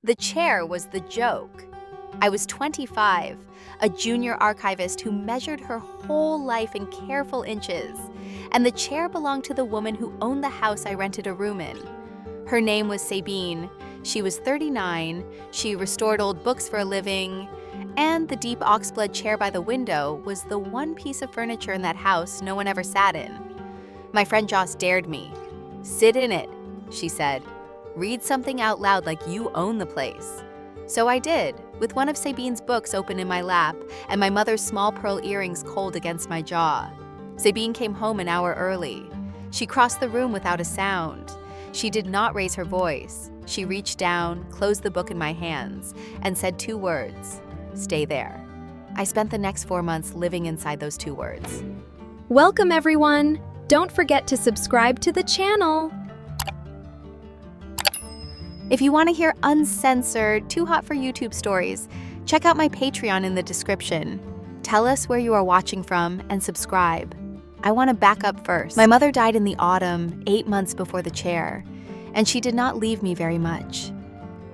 The chair was the joke. I was 25, a junior archivist who measured her whole life in careful inches, and the chair belonged to the woman who owned the house I rented a room in. Her name was Sabine. She was 39, she restored old books for a living, and the deep oxblood chair by the window was the one piece of furniture in that house no one ever sat in. My friend Joss dared me. "Sit in it," she said. "Read something out loud like you own the place." So I did, with one of Sabine's books open in my lap and my mother's small pearl earrings cold against my jaw. Sabine came home an hour early. She crossed the room without a sound. She did not raise her voice. She reached down, closed the book in my hands, and said 2 words: "Stay there." I spent the next 4 months living inside those 2 words. Welcome, everyone! Don't forget to subscribe to the channel. If you want to hear uncensored, too hot for YouTube stories, check out my Patreon in the description. Tell us where you are watching from and subscribe. I want to back up first. My mother died in the autumn, 8 months before the chair, and she did not leave me very much.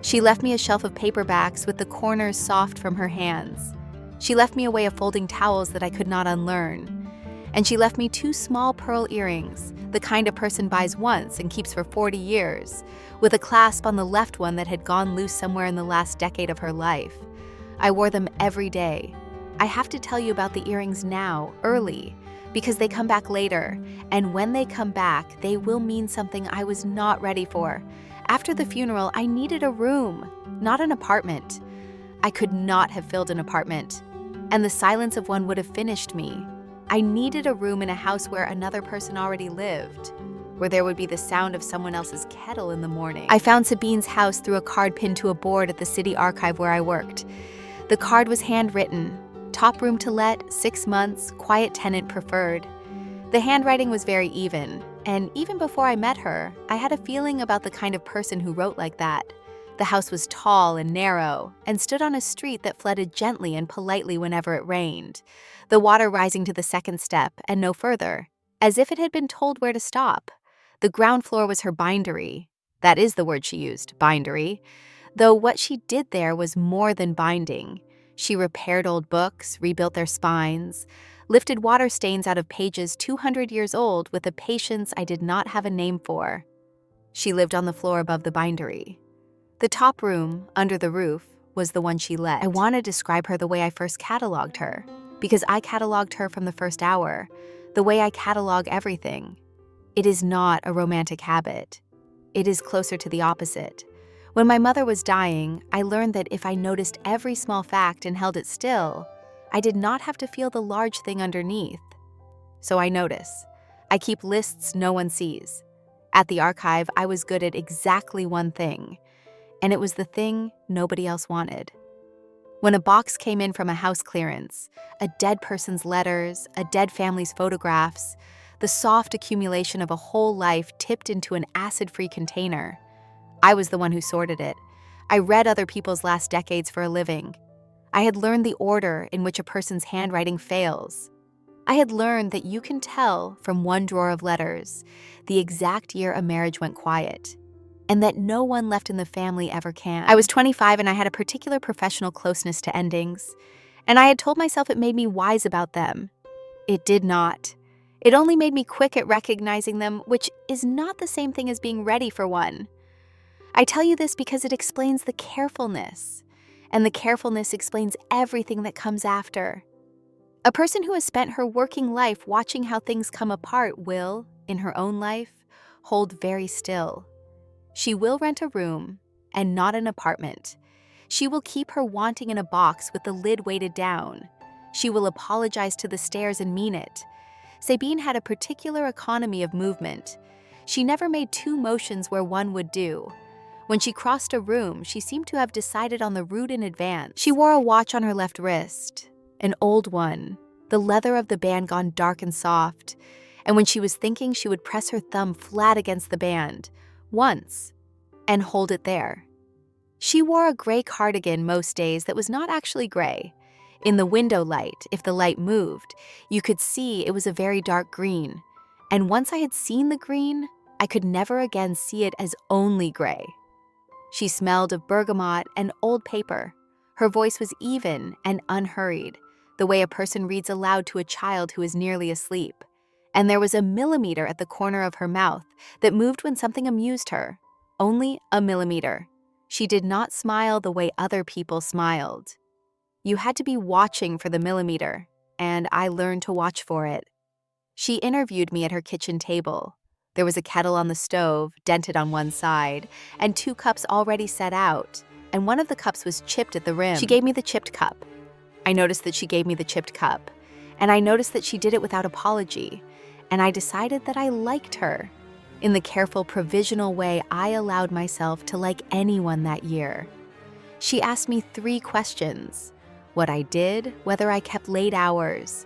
She left me a shelf of paperbacks with the corners soft from her hands. She left me a way of folding towels that I could not unlearn. And she left me 2 small pearl earrings, the kind a person buys once and keeps for 40 years, with a clasp on the left one that had gone loose somewhere in the last decade of her life. I wore them every day. I have to tell you about the earrings now, early, because they come back later, and when they come back, they will mean something I was not ready for. After the funeral, I needed a room, not an apartment. I could not have filled an apartment, and the silence of one would have finished me. I needed a room in a house where another person already lived, where there would be the sound of someone else's kettle in the morning. I found Sabine's house through a card pinned to a board at the city archive where I worked. The card was handwritten: "Top room to let, 6 months, quiet tenant preferred." The handwriting was very even, and even before I met her, I had a feeling about the kind of person who wrote like that. The house was tall and narrow, and stood on a street that flooded gently and politely whenever it rained, the water rising to the 2nd step and no further, as if it had been told where to stop. The ground floor was her bindery. That is the word she used, bindery. Though what she did there was more than binding. She repaired old books, rebuilt their spines, lifted water stains out of pages 200 years old with a patience I did not have a name for. She lived on the floor above the bindery. The top room, under the roof, was the one she let. I want to describe her the way I first cataloged her, because I cataloged her from the first hour, the way I catalog everything. It is not a romantic habit. It is closer to the opposite. When my mother was dying, I learned that if I noticed every small fact and held it still, I did not have to feel the large thing underneath. So I notice. I keep lists no one sees. At the archive, I was good at exactly one thing, and it was the thing nobody else wanted. When a box came in from a house clearance, a dead person's letters, a dead family's photographs, the soft accumulation of a whole life tipped into an acid-free container, I was the one who sorted it. I read other people's last decades for a living. I had learned the order in which a person's handwriting fails. I had learned that you can tell from one drawer of letters the exact year a marriage went quiet, and that no one left in the family ever can. I was 25 and I had a particular professional closeness to endings, and I had told myself it made me wise about them. It did not. It only made me quick at recognizing them, which is not the same thing as being ready for one. I tell you this because it explains the carefulness, and the carefulness explains everything that comes after. A person who has spent her working life watching how things come apart will, in her own life, hold very still. She will rent a room, and not an apartment. She will keep her wanting in a box with the lid weighted down. She will apologize to the stairs and mean it. Sabine had a particular economy of movement. She never made 2 motions where one would do. When she crossed a room, she seemed to have decided on the route in advance. She wore a watch on her left wrist, an old one, the leather of the band gone dark and soft, and when she was thinking, she would press her thumb flat against the band, once, and hold it there. She wore a gray cardigan most days that was not actually gray. In the window light, if the light moved, you could see it was a very dark green, and once I had seen the green, I could never again see it as only gray. She smelled of bergamot and old paper. Her voice was even and unhurried, the way a person reads aloud to a child who is nearly asleep. And there was a millimeter at the corner of her mouth that moved when something amused her. Only a millimeter. She did not smile the way other people smiled. You had to be watching for the millimeter, and I learned to watch for it. She interviewed me at her kitchen table. There was a kettle on the stove, dented on one side, and 2 cups already set out, and one of the cups was chipped at the rim. She gave me the chipped cup. I noticed that she gave me the chipped cup, and I noticed that she did it without apology, and I decided that I liked her. In the careful, provisional way I allowed myself to like anyone that year. She asked me 3 questions: what I did, whether I kept late hours,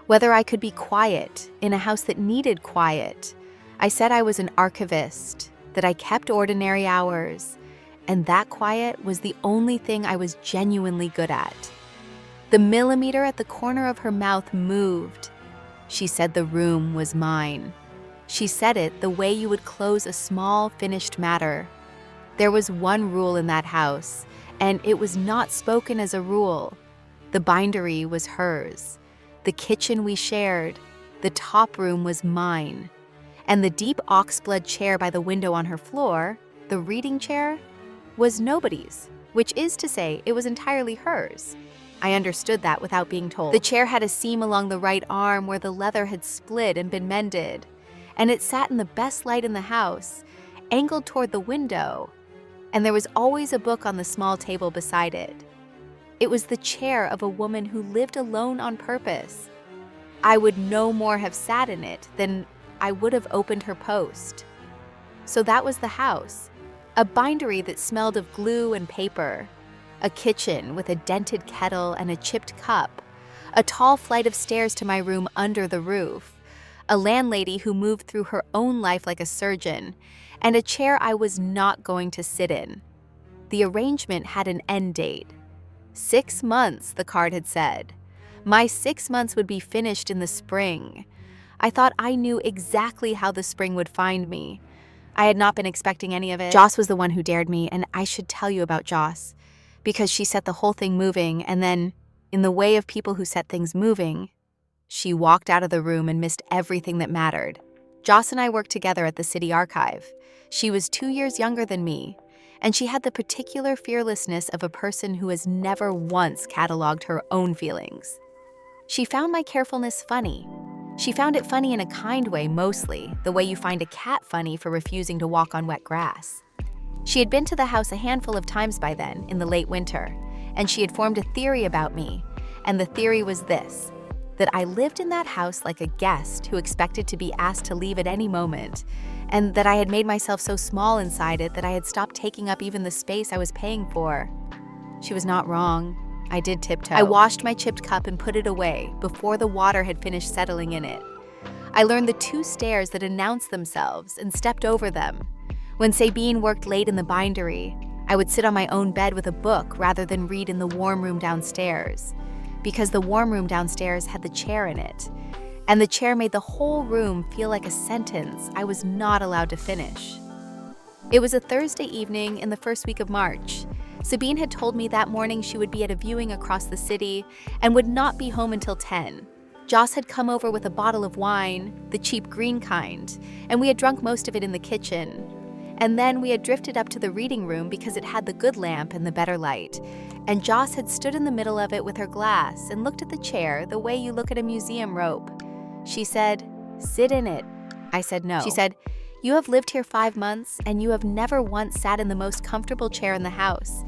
whether I could be quiet in a house that needed quiet. I said I was an archivist, that I kept ordinary hours, and that quiet was the only thing I was genuinely good at. The millimeter at the corner of her mouth moved. She said the room was mine. She said it the way you would close a small, finished matter. There was one rule in that house, and it was not spoken as a rule. The bindery was hers. The kitchen we shared. The top room was mine. And the deep oxblood chair by the window on her floor, the reading chair, was nobody's, which is to say it was entirely hers. I understood that without being told. The chair had a seam along the right arm where the leather had split and been mended, and it sat in the best light in the house, angled toward the window, and there was always a book on the small table beside it. It was the chair of a woman who lived alone on purpose. I would no more have sat in it than I would have opened her post. So that was the house. A bindery that smelled of glue and paper. A kitchen with a dented kettle and a chipped cup. A tall flight of stairs to my room under the roof. A landlady who moved through her own life like a surgeon. And a chair I was not going to sit in. The arrangement had an end date. 6 months, the card had said. My 6 months would be finished in the spring. I thought I knew exactly how the spring would find me. I had not been expecting any of it. Joss was the one who dared me, and I should tell you about Joss, because she set the whole thing moving, and then, in the way of people who set things moving, she walked out of the room and missed everything that mattered. Joss and I worked together at the city archive. She was 2 years younger than me, and she had the particular fearlessness of a person who has never once cataloged her own feelings. She found my carefulness funny. She found it funny in a kind way mostly, the way you find a cat funny for refusing to walk on wet grass. She had been to the house a handful of times by then, in the late winter, and she had formed a theory about me, and the theory was this: that I lived in that house like a guest who expected to be asked to leave at any moment, and that I had made myself so small inside it that I had stopped taking up even the space I was paying for. She was not wrong. I did tiptoe. I washed my chipped cup and put it away before the water had finished settling in it. I learned the 2 stairs that announced themselves and stepped over them. When Sabine worked late in the bindery, I would sit on my own bed with a book rather than read in the warm room downstairs, because the warm room downstairs had the chair in it, and the chair made the whole room feel like a sentence I was not allowed to finish. It was a Thursday evening in the first week of March. Sabine had told me that morning she would be at a viewing across the city and would not be home until 10. Joss had come over with a bottle of wine, the cheap green kind, and we had drunk most of it in the kitchen. And then we had drifted up to the reading room because it had the good lamp and the better light. And Joss had stood in the middle of it with her glass and looked at the chair the way you look at a museum rope. She said, "Sit in it." I said no. She said, "You have lived here 5 months and you have never once sat in the most comfortable chair in the house.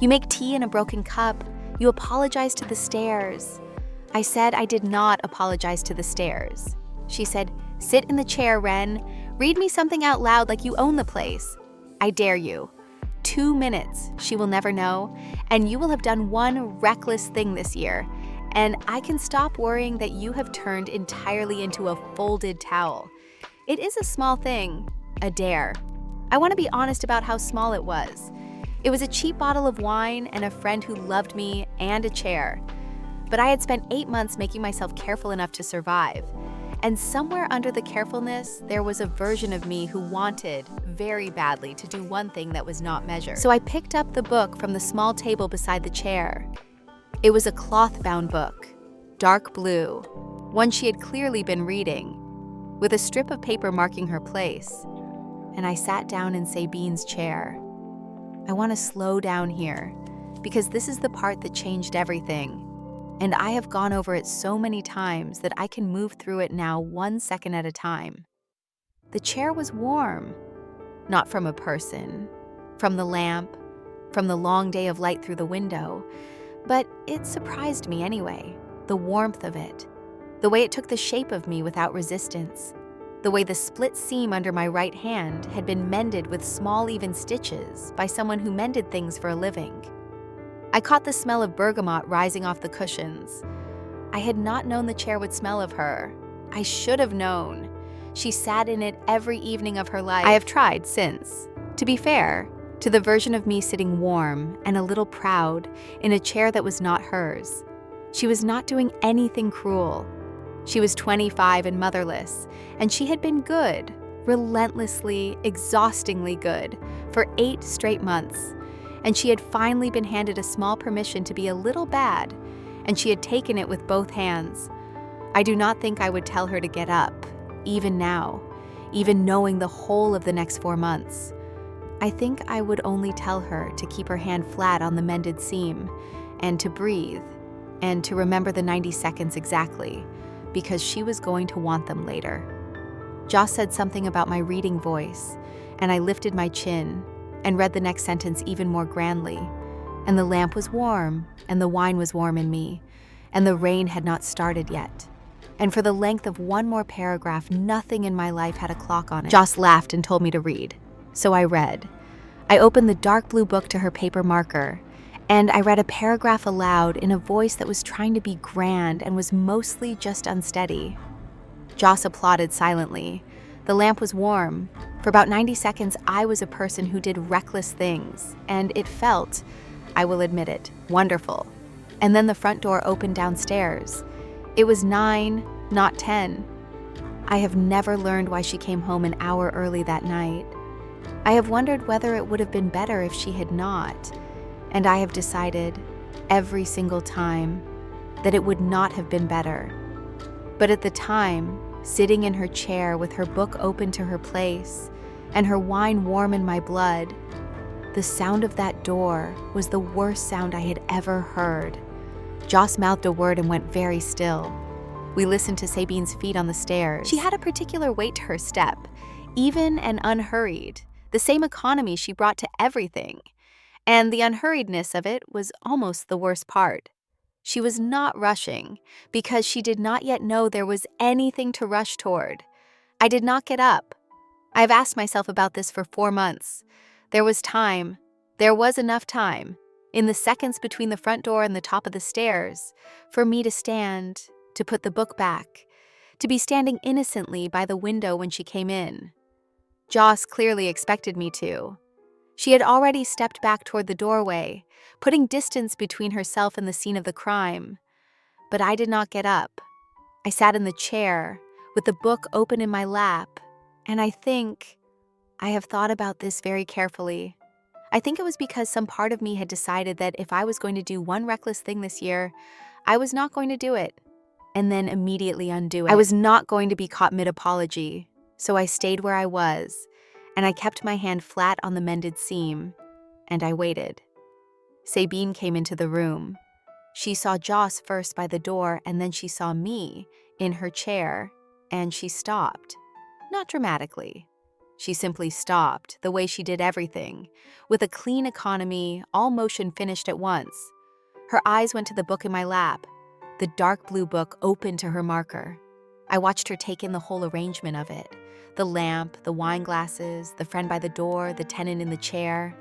You make tea in a broken cup. You apologize to the stairs." I said I did not apologize to the stairs. She said, "Sit in the chair, Wren. Read me something out loud like you own the place. I dare you. 2 minutes, she will never know, and you will have done one reckless thing this year, and I can stop worrying that you have turned entirely into a folded towel. It is a small thing, a dare. I want to be honest about how small it was. It was a cheap bottle of wine and a friend who loved me and a chair. But I had spent 8 months making myself careful enough to survive. And somewhere under the carefulness, there was a version of me who wanted, very badly, to do one thing that was not measured. So I picked up the book from the small table beside the chair. It was a cloth-bound book, dark blue, one she had clearly been reading, with a strip of paper marking her place. And I sat down in Sabine's chair. I want to slow down here, because this is the part that changed everything. And I have gone over it so many times that I can move through it now 1 second at a time. The chair was warm, not from a person, from the lamp, from the long day of light through the window, but it surprised me anyway, the warmth of it, the way it took the shape of me without resistance, the way the split seam under my right hand had been mended with small even stitches by someone who mended things for a living. I caught the smell of bergamot rising off the cushions. I had not known the chair would smell of her. I should have known. She sat in it every evening of her life. I have tried since. To be fair, to the version of me sitting warm and a little proud in a chair that was not hers. She was not doing anything cruel. She was 25 and motherless, and she had been good, relentlessly, exhaustingly good, for 8 straight months. And she had finally been handed a small permission to be a little bad, and she had taken it with both hands. I do not think I would tell her to get up, even now, even knowing the whole of the next 4 months. I think I would only tell her to keep her hand flat on the mended seam, and to breathe, and to remember the 90 seconds exactly, because she was going to want them later. Joss said something about my reading voice, and I lifted my chin, and read the next sentence even more grandly. And the lamp was warm, and the wine was warm in me, and the rain had not started yet. And for the length of one more paragraph, nothing in my life had a clock on it. Joss laughed and told me to read. So I read. I opened the dark blue book to her paper marker, and I read a paragraph aloud in a voice that was trying to be grand and was mostly just unsteady. Joss applauded silently. The lamp was warm. For about 90 seconds, I was a person who did reckless things, and it felt, I will admit it, wonderful. And then the front door opened downstairs. It was 9, not 10. I have never learned why she came home an hour early that night. I have wondered whether it would have been better if she had not, and I have decided, every single time, that it would not have been better. But at the time, sitting in her chair with her book open to her place and her wine warm in my blood, the sound of that door was the worst sound I had ever heard. Joss mouthed a word and went very still. We listened to Sabine's feet on the stairs. She had a particular weight to her step, even and unhurried, the same economy she brought to everything. And the unhurriedness of it was almost the worst part. She was not rushing, because she did not yet know there was anything to rush toward. I did not get up. I have asked myself about this for 4 months. There was time. There was enough time, in the seconds between the front door and the top of the stairs, for me to stand, to put the book back, to be standing innocently by the window when she came in. Joss clearly expected me to. She had already stepped back toward the doorway, putting distance between herself and the scene of the crime. But I did not get up. I sat in the chair, with the book open in my lap, and I have thought about this very carefully. I think it was because some part of me had decided that if I was going to do one reckless thing this year, I was not going to do it, and then immediately undo it. I was not going to be caught mid-apology, so I stayed where I was, and I kept my hand flat on the mended seam, and I waited. Sabine came into the room. She saw Joss first by the door, and then she saw me in her chair, and she stopped. Not dramatically. She simply stopped, the way she did everything, with a clean economy, all motion finished at once. Her eyes went to the book in my lap, the dark blue book open to her marker. I watched her take in the whole arrangement of it. The lamp, the wine glasses, the friend by the door, the tenant in the chair.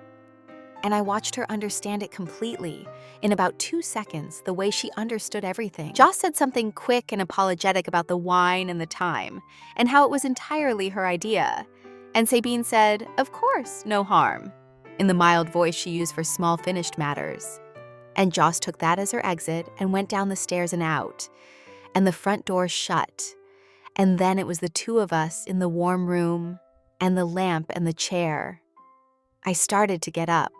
And I watched her understand it completely, in about 2 seconds, the way she understood everything. Joss said something quick and apologetic about the wine and the time, and how it was entirely her idea. And Sabine said, "Of course, no harm," in the mild voice she used for small finished matters. And Joss took that as her exit and went down the stairs and out. And the front door shut. And then it was the two of us in the warm room and the lamp and the chair. I started to get up.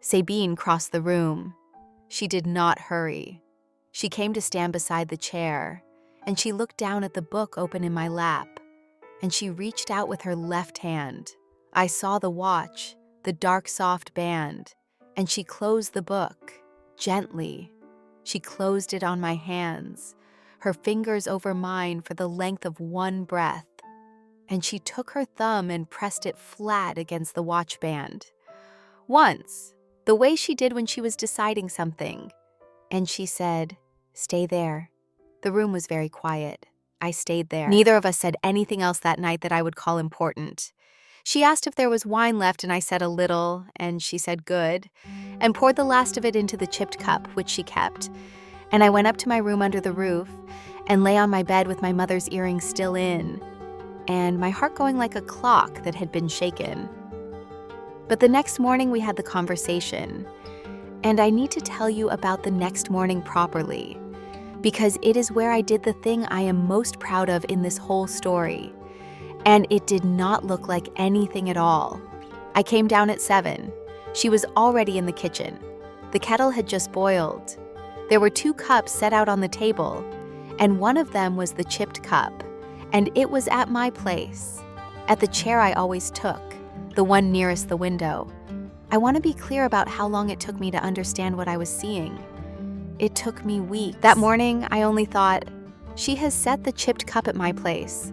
Sabine crossed the room. She did not hurry. She came to stand beside the chair, and she looked down at the book open in my lap, and she reached out with her left hand. I saw the watch, the dark soft band, and she closed the book, gently. She closed it on my hands, her fingers over mine for the length of one breath, and she took her thumb and pressed it flat against the watch band. Once, the way she did when she was deciding something, and she said, "Stay there." The room was very quiet. I stayed there. Neither of us said anything else that night that I would call important. She asked if there was wine left, and I said a little, and she said good, and poured the last of it into the chipped cup, which she kept. And I went up to my room under the roof and lay on my bed with my mother's earrings still in, and my heart going like a clock that had been shaken. But the next morning we had the conversation, and I need to tell you about the next morning properly, because it is where I did the thing I am most proud of in this whole story. And it did not look like anything at all. I came down at 7. She was already in the kitchen. The kettle had just boiled. There were 2 cups set out on the table, and one of them was the chipped cup, and it was at my place, at the chair I always took, the one nearest the window. I want to be clear about how long it took me to understand what I was seeing. It took me weeks. That morning, I only thought, she has set the chipped cup at my place.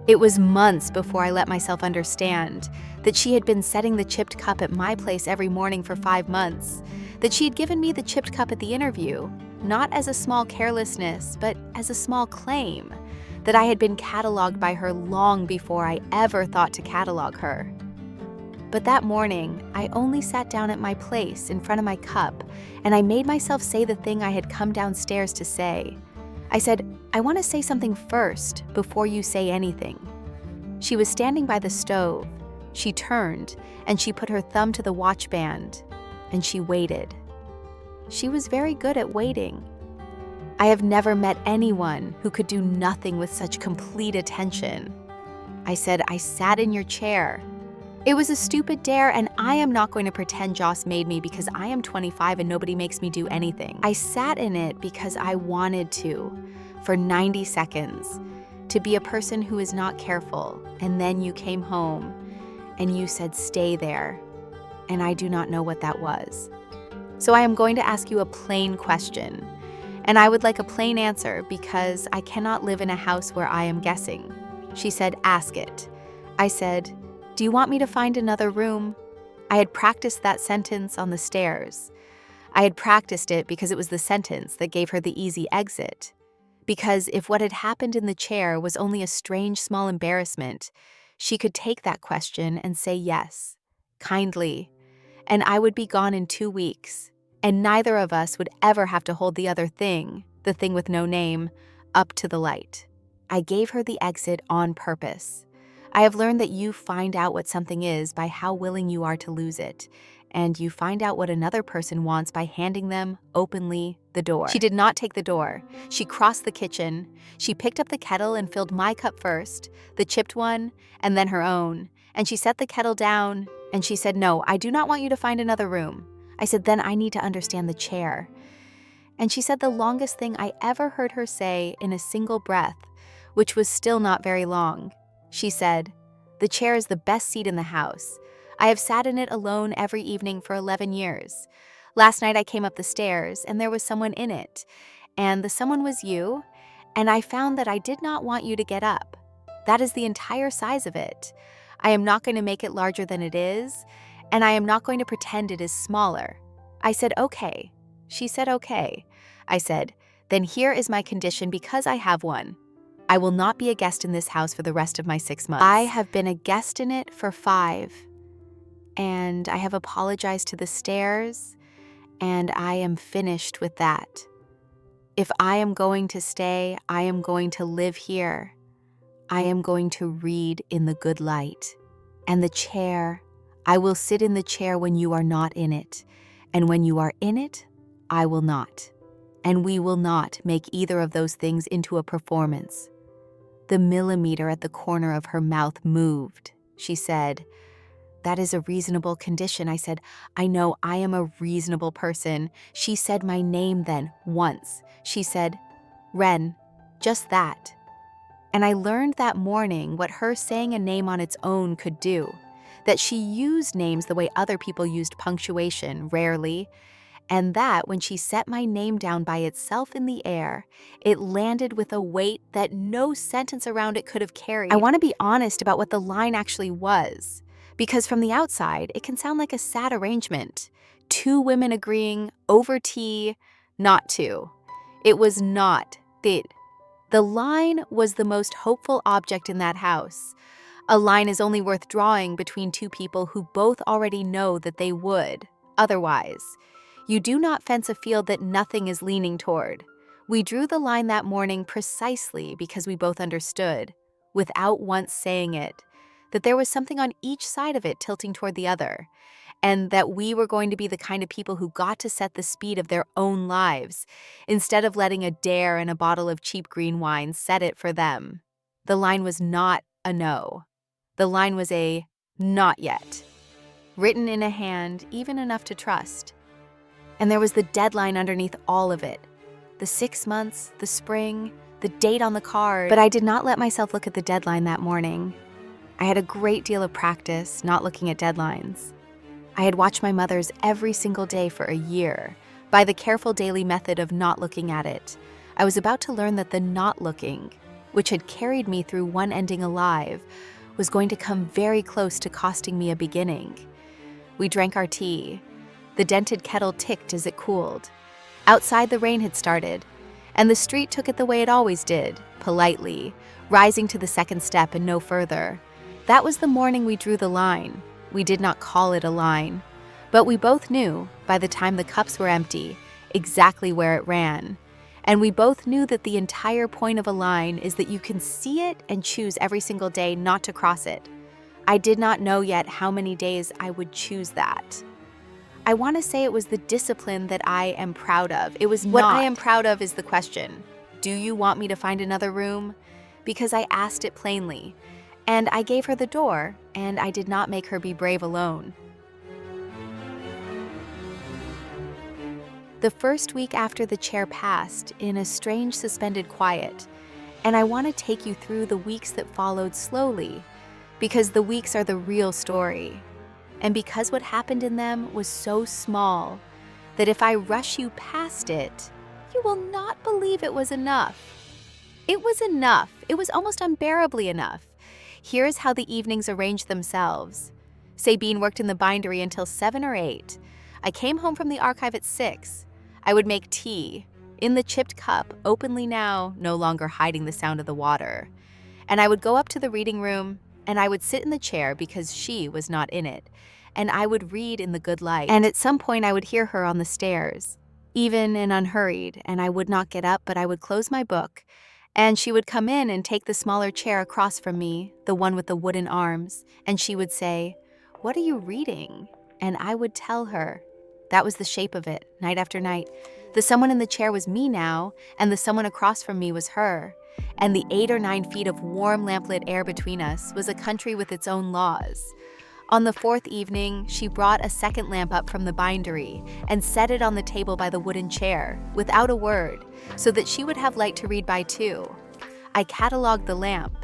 It was months before I let myself understand that she had been setting the chipped cup at my place every morning for 5 months, that she had given me the chipped cup at the interview, not as a small carelessness, but as a small claim, that I had been cataloged by her long before I ever thought to catalog her. But that morning, I only sat down at my place in front of my cup, and I made myself say the thing I had come downstairs to say. I said, "I want to say something first, before you say anything." She was standing by the stove. She turned, and she put her thumb to the watch band, and she waited. She was very good at waiting. I have never met anyone who could do nothing with such complete attention. I said, "I sat in your chair." It was a stupid dare, and I am not going to pretend Joss made me because I am 25 and nobody makes me do anything. I sat in it because I wanted to, for 90 seconds, to be a person who is not careful, and then you came home, and you said, "Stay there," and I do not know what that was. So I am going to ask you a plain question, and I would like a plain answer because I cannot live in a house where I am guessing. She said, "Ask it." I said, "Do you want me to find another room?" I had practiced that sentence on the stairs. I had practiced it because it was the sentence that gave her the easy exit. Because if what had happened in the chair was only a strange small embarrassment, she could take that question and say yes, kindly, and I would be gone in 2 weeks, and neither of us would ever have to hold the other thing, the thing with no name, up to the light. I gave her the exit on purpose. I have learned that you find out what something is by how willing you are to lose it, and you find out what another person wants by handing them, openly, the door. She did not take the door. She crossed the kitchen. She picked up the kettle and filled my cup first, the chipped one, and then her own, and she set the kettle down, and she said, "No, I do not want you to find another room." I said, "Then I need to understand the chair." And she said the longest thing I ever heard her say in a single breath, which was still not very long. She said, "The chair is the best seat in the house. I have sat in it alone every evening for 11 years. Last night I came up the stairs, and there was someone in it, and the someone was you, and I found that I did not want you to get up. That is the entire size of it. I am not going to make it larger than it is, and I am not going to pretend it is smaller." I said, "Okay." She said, "Okay." I said, "Then here is my condition because I have one. I will not be a guest in this house for the rest of my 6 months. I have been a guest in it for 5, and I have apologized to the stairs, and I am finished with that. If I am going to stay, I am going to live here. I am going to read in the good light. And the chair, I will sit in the chair when you are not in it, and when you are in it, I will not. And we will not make either of those things into a performance. The millimeter at the corner of her mouth moved. She said, "That is a reasonable condition." I said, "I know, I am a reasonable person." She said my name then, once. She said, "Ren," just that. And I learned that morning what her saying a name on its own could do, that she used names the way other people used punctuation, rarely, and that when she set my name down by itself in the air, it landed with a weight that no sentence around it could have carried. I want to be honest about what the line actually was, because from the outside, it can sound like a sad arrangement. Two women agreeing over tea, not to. It was not it. The line was the most hopeful object in that house. A line is only worth drawing between two people who both already know that they would. Otherwise, you do not fence a field that nothing is leaning toward. We drew the line that morning precisely because we both understood, without once saying it, that there was something on each side of it tilting toward the other, and that we were going to be the kind of people who got to set the speed of their own lives, instead of letting a dare and a bottle of cheap green wine set it for them. The line was not a no. The line was a not yet, written in a hand even enough to trust. And there was the deadline underneath all of it. The 6 months, the spring, the date on the card. But I did not let myself look at the deadline that morning. I had a great deal of practice not looking at deadlines. I had watched my mother's every single day for a year, by the careful daily method of not looking at it. I was about to learn that the not looking, which had carried me through one ending alive, was going to come very close to costing me a beginning. We drank our tea. The dented kettle ticked as it cooled. Outside, the rain had started, and the street took it the way it always did, politely, rising to the second step and no further. That was the morning we drew the line. We did not call it a line, but we both knew, by the time the cups were empty, exactly where it ran. And we both knew that the entire point of a line is that you can see it and choose every single day not to cross it. I did not know yet how many days I would choose that. I want to say it was the discipline that I am proud of. It was what I am proud of is the question. Do you want me to find another room? Because I asked it plainly. And I gave her the door, and I did not make her be brave alone. The first week after the chair passed in a strange suspended quiet, and I want to take you through the weeks that followed slowly, because the weeks are the real story. And because what happened in them was so small that if I rush you past it, you will not believe it was enough. It was enough. It was almost unbearably enough. Here is how the evenings arranged themselves. Sabine worked in the bindery until 7 or 8. I came home from the archive at 6. I would make tea, in the chipped cup, openly now, no longer hiding the sound of the water. And I would go up to the reading room, and I would sit in the chair because she was not in it, and I would read in the good light. And at some point I would hear her on the stairs, even and unhurried, and I would not get up, but I would close my book, and she would come in and take the smaller chair across from me, the one with the wooden arms, and she would say, "What are you reading?" And I would tell her. That was the shape of it, night after night. The someone in the chair was me now, and the someone across from me was her. And the 8 or 9 feet of warm lamplit air between us was a country with its own laws. On the 4th evening, she brought a second lamp up from the bindery and set it on the table by the wooden chair, without a word, so that she would have light to read by too. I catalogued the lamp.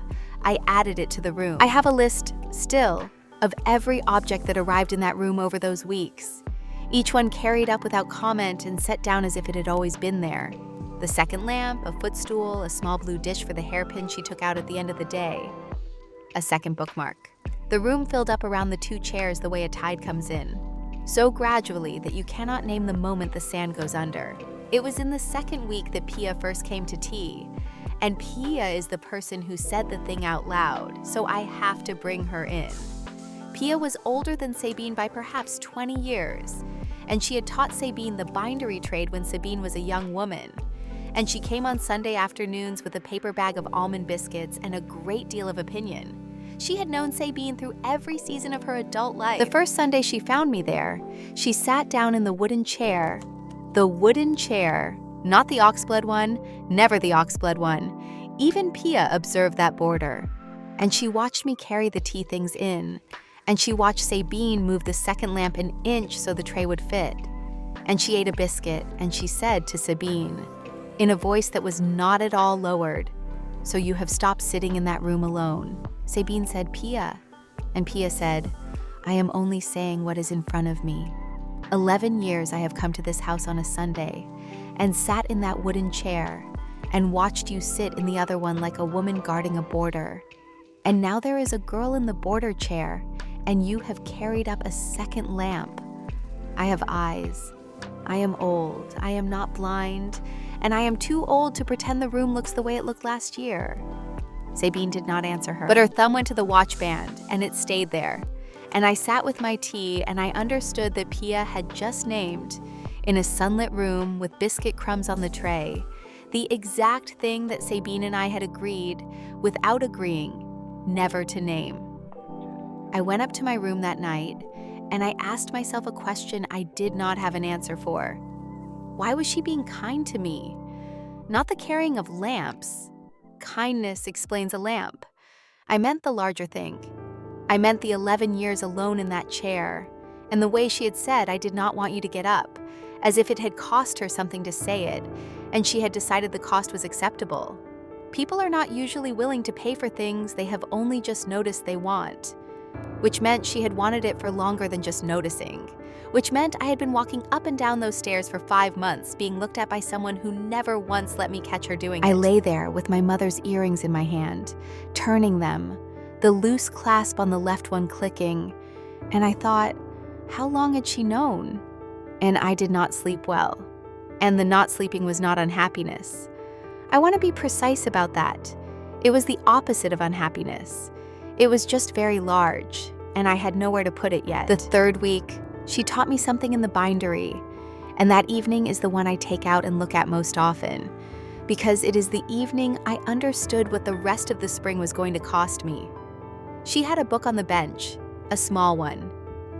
I added it to the room. I have a list, still, of every object that arrived in that room over those weeks. Each one carried up without comment and set down as if it had always been there. The second lamp, a footstool, a small blue dish for the hairpin she took out at the end of the day. A second bookmark. The room filled up around the 2 chairs the way a tide comes in, so gradually that you cannot name the moment the sand goes under. It was in the 2nd week that Pia first came to tea, and Pia is the person who said the thing out loud, so I have to bring her in. Pia was older than Sabine by perhaps 20 years, and she had taught Sabine the bindery trade when Sabine was a young woman. And she came on Sunday afternoons with a paper bag of almond biscuits and a great deal of opinion. She had known Sabine through every season of her adult life. The first Sunday she found me there, she sat down in the wooden chair, not the oxblood one, never the oxblood one, Even Pia observed that border, and she watched me carry the tea things in, and she watched Sabine move the second lamp an inch so the tray would fit. And she ate a biscuit, and she said to Sabine, in a voice that was not at all lowered, "So you have stopped sitting in that room alone." Sabine said, "Pia." And Pia said, "I am only saying what is in front of me. 11 years I have come to this house on a Sunday, and sat in that wooden chair, and watched you sit in the other one like a woman guarding a border. And now there is a girl in the border chair, and you have carried up a second lamp. I have eyes. I am old. I am not blind, and I am too old to pretend the room looks the way it looked last year." Sabine did not answer her, but her thumb went to the watch band, and it stayed there. And I sat with my tea, and I understood that Pia had just named, in a sunlit room with biscuit crumbs on the tray, the exact thing that Sabine and I had agreed, without agreeing, never to name. I went up to my room that night, and I asked myself a question I did not have an answer for. Why was she being kind to me? Not the carrying of lamps. Kindness explains a lamp. I meant the larger thing. I meant the 11 years alone in that chair, and the way she had said, "I did not want you to get up," as if it had cost her something to say it, and she had decided the cost was acceptable. People are not usually willing to pay for things they have only just noticed they want, which meant she had wanted it for longer than just noticing, which meant I had been walking up and down those stairs for 5 months, being looked at by someone who never once let me catch her doing it. I lay there with my mother's earrings in my hand, turning them, the loose clasp on the left one clicking, and I thought, how long had she known? And I did not sleep well. And the not sleeping was not unhappiness. I want to be precise about that. It was the opposite of unhappiness. It was just very large, and I had nowhere to put it yet. The third week, she taught me something in the bindery, and that evening is the one I take out and look at most often, because it is the evening I understood what the rest of the spring was going to cost me. She had a book on the bench, a small one,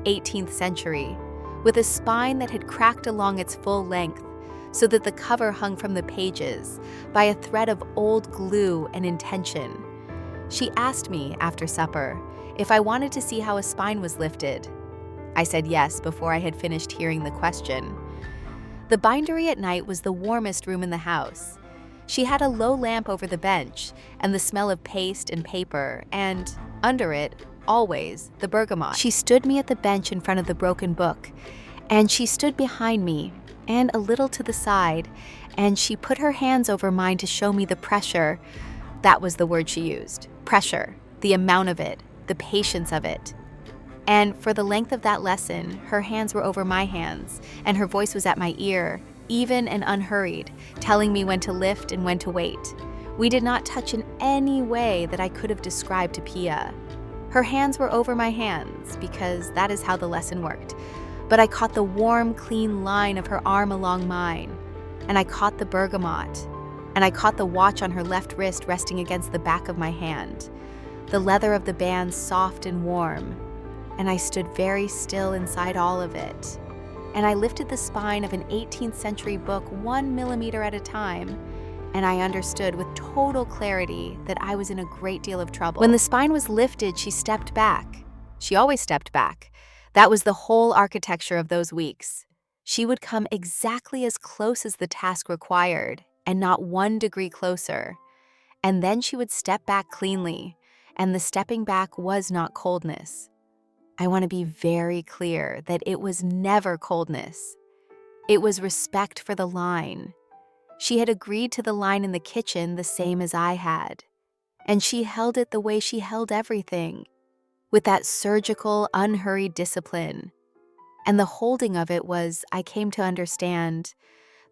18th century, with a spine that had cracked along its full length, so that the cover hung from the pages by a thread of old glue and intention. She asked me, after supper, if I wanted to see how a spine was lifted. I said yes before I had finished hearing the question. The bindery at night was the warmest room in the house. She had a low lamp over the bench, and the smell of paste and paper, and, under it, always, the bergamot. She stood me at the bench in front of the broken book, and she stood behind me, and a little to the side, and she put her hands over mine to show me the pressure. That was the word she used. Pressure, the amount of it, the patience of it. And for the length of that lesson, her hands were over my hands, and her voice was at my ear, even and unhurried, telling me when to lift and when to wait. We did not touch in any way that I could have described to Pia. Her hands were over my hands, because that is how the lesson worked. But I caught the warm, clean line of her arm along mine, and I caught the bergamot, and I caught the watch on her left wrist resting against the back of my hand, the leather of the band soft and warm, and I stood very still inside all of it. And I lifted the spine of an 18th century book 1 millimeter at a time, and I understood with total clarity that I was in a great deal of trouble. When the spine was lifted, she stepped back. She always stepped back. That was the whole architecture of those weeks. She would come exactly as close as the task required, and not 1 degree closer. And then she would step back cleanly, and the stepping back was not coldness. I want to be very clear that it was never coldness. It was respect for the line. She had agreed to the line in the kitchen the same as I had, and she held it the way she held everything, with that surgical, unhurried discipline. And the holding of it was, I came to understand,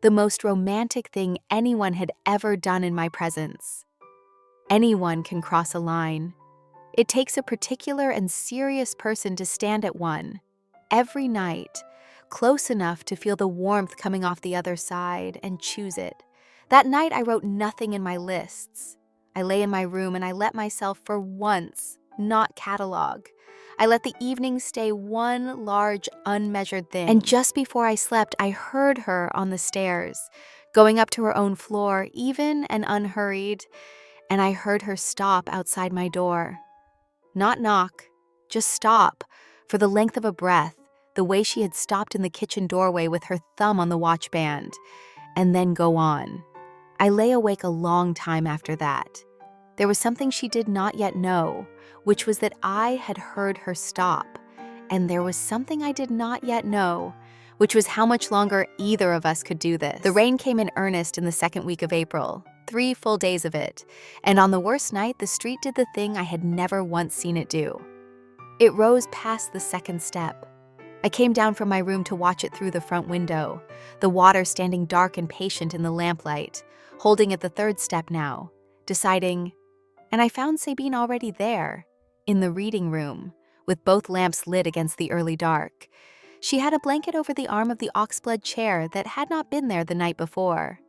the most romantic thing anyone had ever done in my presence. Anyone can cross a line. It takes a particular and serious person to stand at one, every night, close enough to feel the warmth coming off the other side, and choose it. That night I wrote nothing in my lists. I lay in my room and I let myself, for once, not catalog. I let the evening stay one large, unmeasured thing. And just before I slept, I heard her on the stairs, going up to her own floor, even and unhurried, and I heard her stop outside my door. Not knock, just stop, for the length of a breath, the way she had stopped in the kitchen doorway with her thumb on the watch band, and then go on. I lay awake a long time after that. There was something she did not yet know, which was that I had heard her stop, and there was something I did not yet know, which was how much longer either of us could do this. The rain came in earnest in the second week of April, 3 full days of it, and on the worst night, the street did the thing I had never once seen it do. It rose past the second step. I came down from my room to watch it through the front window, the water standing dark and patient in the lamplight, holding at the third step now, deciding, and I found Sabine already there, in the reading room, with both lamps lit against the early dark. She had a blanket over the arm of the oxblood chair that had not been there the night before.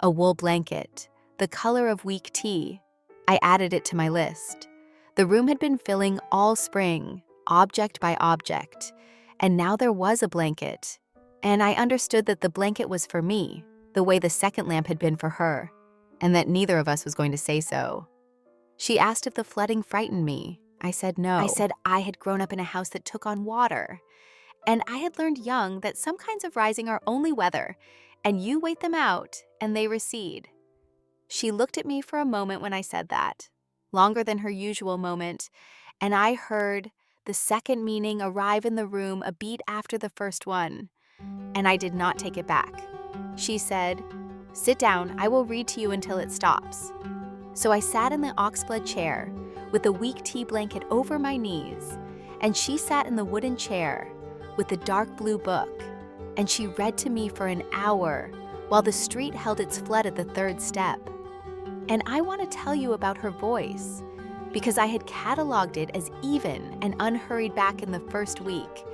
A wool blanket, the color of weak tea. I added it to my list. The room had been filling all spring, object by object, and now there was a blanket. And I understood that the blanket was for me, the way the second lamp had been for her, and that neither of us was going to say so. She asked if the flooding frightened me. I said no. I said I had grown up in a house that took on water, and I had learned young that some kinds of rising are only weather, and you wait them out, and they recede. She looked at me for a moment when I said that, longer than her usual moment, and I heard the second meaning arrive in the room a beat after the first one, and I did not take it back. She said, "Sit down, I will read to you until it stops." So I sat in the oxblood chair, with the weak tea blanket over my knees, and she sat in the wooden chair, with the dark blue book, and she read to me for an hour, while the street held its flood at the third step. And I want to tell you about her voice, because I had cataloged it as even and unhurried back in the first week.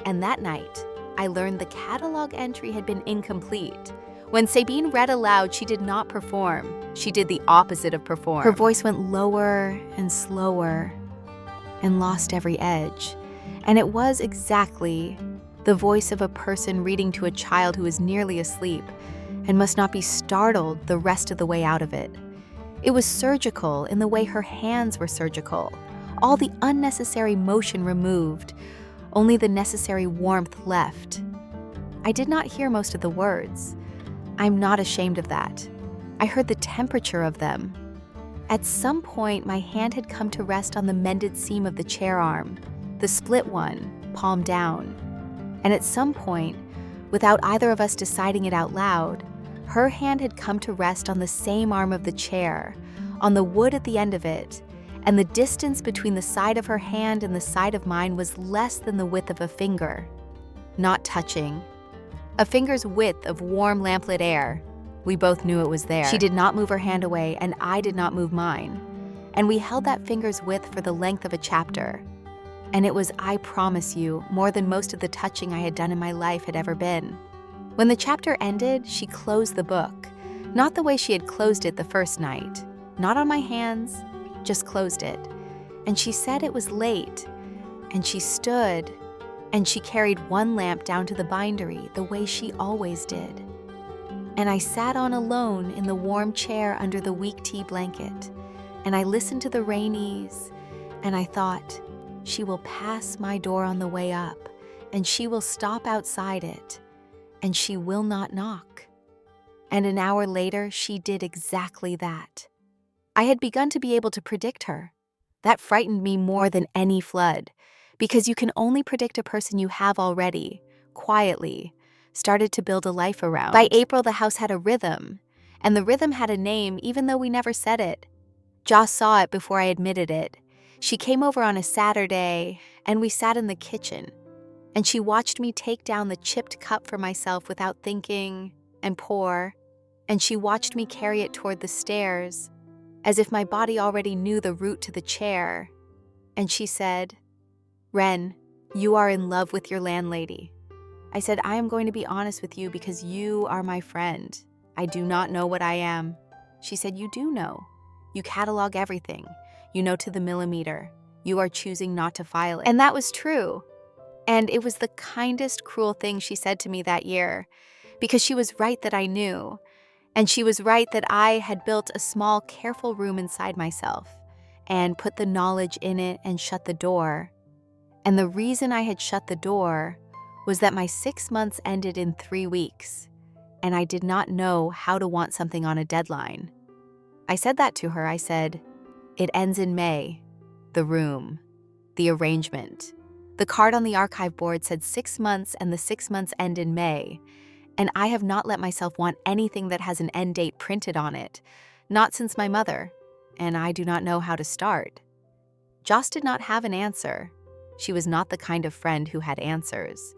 And that night, I learned the catalog entry had been incomplete. When Sabine read aloud, she did not perform. She did the opposite of perform. Her voice went lower and slower and lost every edge. And it was exactly the voice of a person reading to a child who is nearly asleep and must not be startled the rest of the way out of it. It was surgical in the way her hands were surgical, all the unnecessary motion removed, only the necessary warmth left. I did not hear most of the words. I'm not ashamed of that. I heard the temperature of them. At some point, my hand had come to rest on the mended seam of the chair arm, the split one, palm down. And at some point, without either of us deciding it out loud, her hand had come to rest on the same arm of the chair, on the wood at the end of it, and the distance between the side of her hand and the side of mine was less than the width of a finger. Not touching. A finger's width of warm lamplit air. We both knew it was there. She did not move her hand away, and I did not move mine. And we held that finger's width for the length of a chapter. And it was, I promise you, more than most of the touching I had done in my life had ever been. When the chapter ended, she closed the book, not the way she had closed it the first night, not on my hands, just closed it. And she said it was late, and she stood, and she carried one lamp down to the bindery the way she always did. And I sat on alone in the warm chair under the weak tea blanket, and I listened to the rain ease, and I thought, she will pass my door on the way up, and she will stop outside it, and she will not knock. And an hour later, she did exactly that. I had begun to be able to predict her. That frightened me more than any flood, because you can only predict a person you have already, quietly, started to build a life around. By April, the house had a rhythm, and the rhythm had a name even though we never said it. Joss saw it before I admitted it. She came over on a Saturday, and we sat in the kitchen, and she watched me take down the chipped cup for myself without thinking, and pour, and she watched me carry it toward the stairs, as if my body already knew the route to the chair. And she said, "Wren, you are in love with your landlady." I said, "I am going to be honest with you because you are my friend. I do not know what I am." She said, "You do know. You catalog everything. You know to the millimeter. You are choosing not to file it." And that was true. And it was the kindest, cruel thing she said to me that year, because she was right that I knew. And she was right that I had built a small, careful room inside myself and put the knowledge in it and shut the door. And the reason I had shut the door was that my 6 months ended in 3 weeks, and I did not know how to want something on a deadline. I said that to her. I said, "It ends in May. The room, the arrangement." The card on the archive board said 6 months, and the 6 months end in May. And I have not let myself want anything that has an end date printed on it, not since my mother, and I do not know how to start. Joss did not have an answer. She was not the kind of friend who had answers.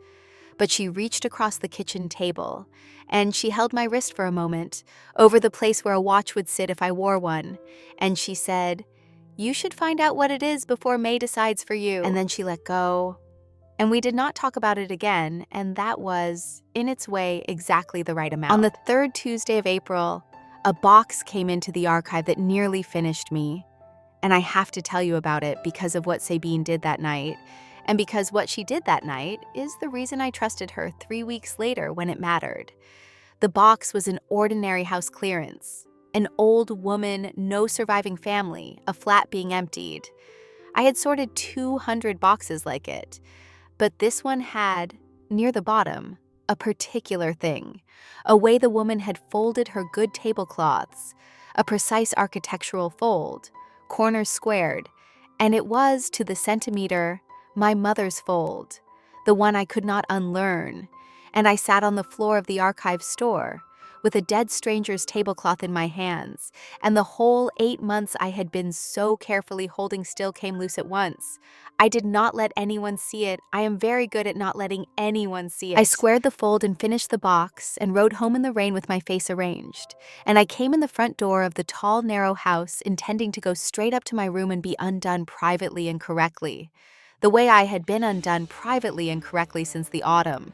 But she reached across the kitchen table, and she held my wrist for a moment, over the place where a watch would sit if I wore one, and she said, "You should find out what it is before May decides for you." And then she let go. And we did not talk about it again, and that was, in its way, exactly the right amount. On the 3rd Tuesday of April, a box came into the archive that nearly finished me. And I have to tell you about it because of what Sabine did that night, and because what she did that night is the reason I trusted her 3 weeks later when it mattered. The box was an ordinary house clearance, an old woman, no surviving family, a flat being emptied. I had sorted 200 boxes like it. But this one had, near the bottom, a particular thing, a way the woman had folded her good tablecloths, a precise architectural fold, corners squared, and it was, to the centimeter, my mother's fold, the one I could not unlearn, and I sat on the floor of the archive store, with a dead stranger's tablecloth in my hands, and the whole 8 months I had been so carefully holding still came loose at once. I did not let anyone see it. I am very good at not letting anyone see it. I squared the fold and finished the box and rode home in the rain with my face arranged. And I came in the front door of the tall, narrow house, intending to go straight up to my room and be undone privately and correctly, the way I had been undone privately and correctly since the autumn.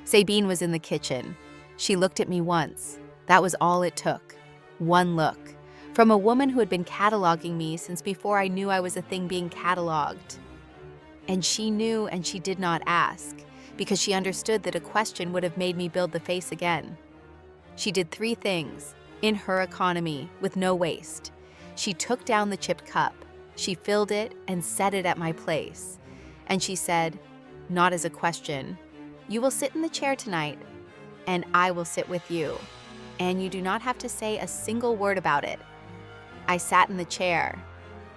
Sabine was in the kitchen. She looked at me once. That was all it took. One look. From a woman who had been cataloging me since before I knew I was a thing being cataloged. And she knew, and she did not ask, because she understood that a question would have made me build the face again. She did 3 things, in her economy, with no waste. She took down the chipped cup. She filled it and set it at my place. And she said, not as a question, "You will sit in the chair tonight, and I will sit with you. And you do not have to say a single word about it." I sat in the chair.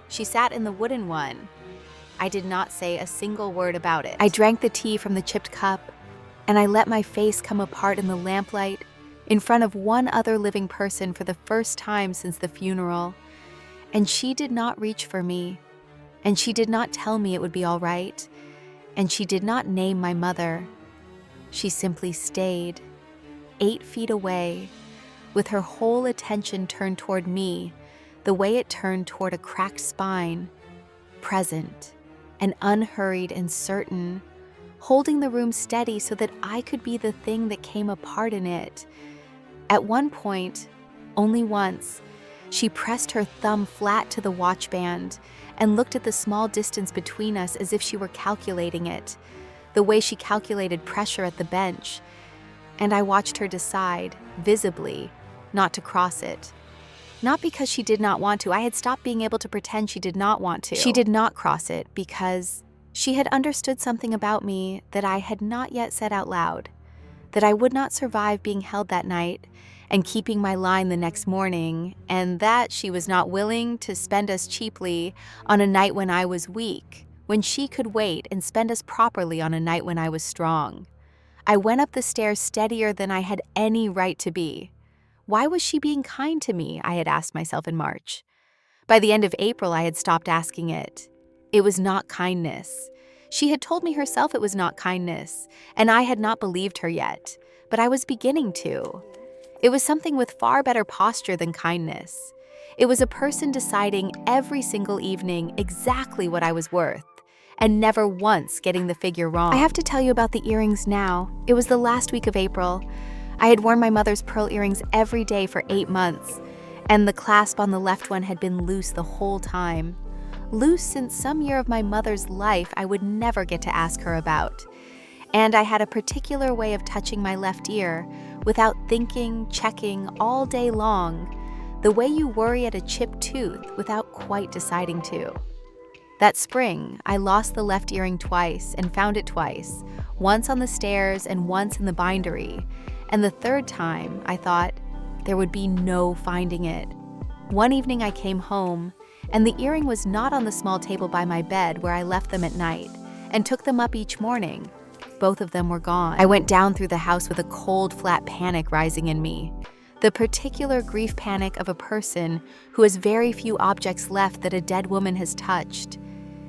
She sat in the wooden one. I did not say a single word about it. I drank the tea from the chipped cup, and I let my face come apart in the lamplight in front of one other living person for the first time since the funeral. And she did not reach for me, and she did not tell me it would be all right, and she did not name my mother. She simply stayed, 8 feet away, with her whole attention turned toward me, the way it turned toward a cracked spine, present and unhurried and certain, holding the room steady so that I could be the thing that came apart in it. At one point, only once, she pressed her thumb flat to the watch band and looked at the small distance between us as if she were calculating it, the way she calculated pressure at the bench. And I watched her decide, visibly, not to cross it. Not because she did not want to. I had stopped being able to pretend she did not want to. She did not cross it because she had understood something about me that I had not yet said out loud, that I would not survive being held that night and keeping my line the next morning, and that she was not willing to spend us cheaply on a night when I was weak, when she could wait and spend us properly on a night when I was strong. I went up the stairs steadier than I had any right to be. Why was she being kind to me? I had asked myself in March. By the end of April, I had stopped asking it. It was not kindness. She had told me herself it was not kindness, and I had not believed her yet, but I was beginning to. It was something with far better posture than kindness. It was a person deciding every single evening exactly what I was worth, and never once getting the figure wrong. I have to tell you about the earrings now. It was the last week of April. I had worn my mother's pearl earrings every day for 8 months, and the clasp on the left one had been loose the whole time. Loose since some year of my mother's life I would never get to ask her about. And I had a particular way of touching my left ear, without thinking, checking all day long, the way you worry at a chipped tooth without quite deciding to. That spring, I lost the left earring twice and found it twice, once on the stairs and once in the bindery, and the third time, I thought, there would be no finding it. One evening I came home, and the earring was not on the small table by my bed where I left them at night, and took them up each morning. Both of them were gone. I went down through the house with a cold, flat panic rising in me. The particular grief panic of a person who has very few objects left that a dead woman has touched.